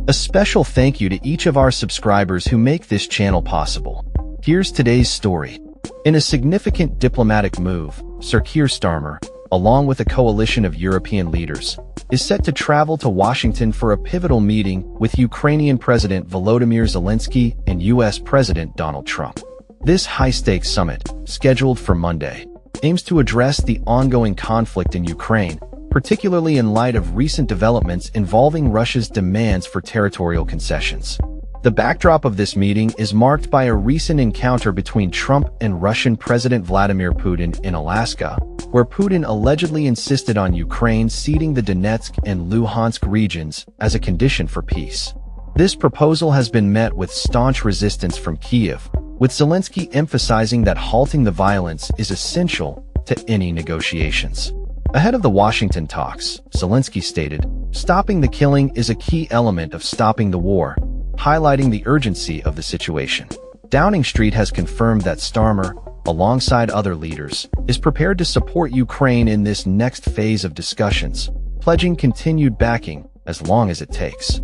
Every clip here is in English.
A special thank you to each of our subscribers who make this channel possible. Here's today's story. In a significant diplomatic move, Sir Keir Starmer, along with a coalition of European leaders, is set to travel to Washington for a pivotal meeting with Ukrainian President Volodymyr Zelensky and US President Donald Trump. This high-stakes summit, scheduled for Monday, aims to address the ongoing conflict in Ukraine, particularly in light of recent developments involving Russia's demands for territorial concessions. The backdrop of this meeting is marked by a recent encounter between Trump and Russian President Vladimir Putin in Alaska, where Putin allegedly insisted on Ukraine ceding the Donetsk and Luhansk regions as a condition for peace. This proposal has been met with staunch resistance from Kyiv, with Zelensky emphasizing that halting the violence is essential to any negotiations. Ahead of the Washington talks, Zelensky stated, "Stopping the killing is a key element of stopping the war," highlighting the urgency of the situation. Downing Street has confirmed that Starmer, alongside other leaders, is prepared to support Ukraine in this next phase of discussions, pledging continued backing as long as it takes.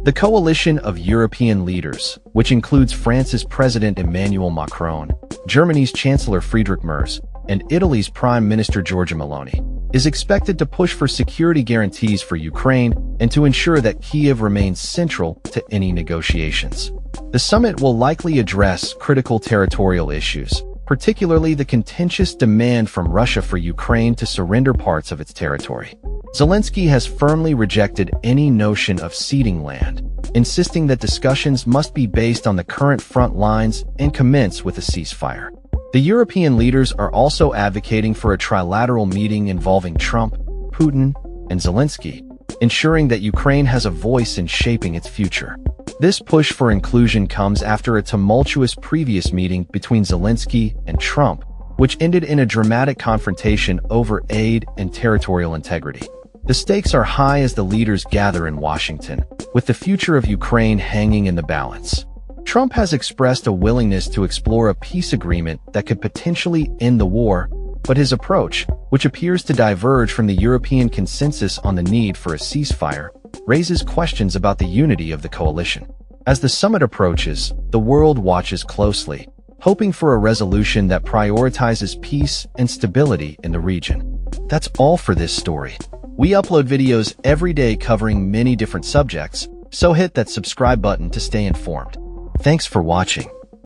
The coalition of European leaders, which includes France's President Emmanuel Macron, Germany's Chancellor Friedrich Merz, and Italy's Prime Minister Giorgia Meloni, is expected to push for security guarantees for Ukraine and to ensure that Kyiv remains central to any negotiations. The summit will likely address critical territorial issues, particularly the contentious demand from Russia for Ukraine to surrender parts of its territory. Zelensky has firmly rejected any notion of ceding land, insisting that discussions must be based on the current front lines and commence with a ceasefire. The European leaders are also advocating for a trilateral meeting involving Trump, Putin, and Zelensky, ensuring that Ukraine has a voice in shaping its future. This push for inclusion comes after a tumultuous previous meeting between Zelensky and Trump, which ended in a dramatic confrontation over aid and territorial integrity. The stakes are high as the leaders gather in Washington, with the future of Ukraine hanging in the balance. Trump has expressed a willingness to explore a peace agreement that could potentially end the war, but his approach, which appears to diverge from the European consensus on the need for a ceasefire, raises questions about the unity of the coalition. As the summit approaches, the world watches closely, hoping for a resolution that prioritizes peace and stability in the region. That's all for this story. We upload videos every day covering many different subjects, so hit that subscribe button to stay informed. Thanks for watching.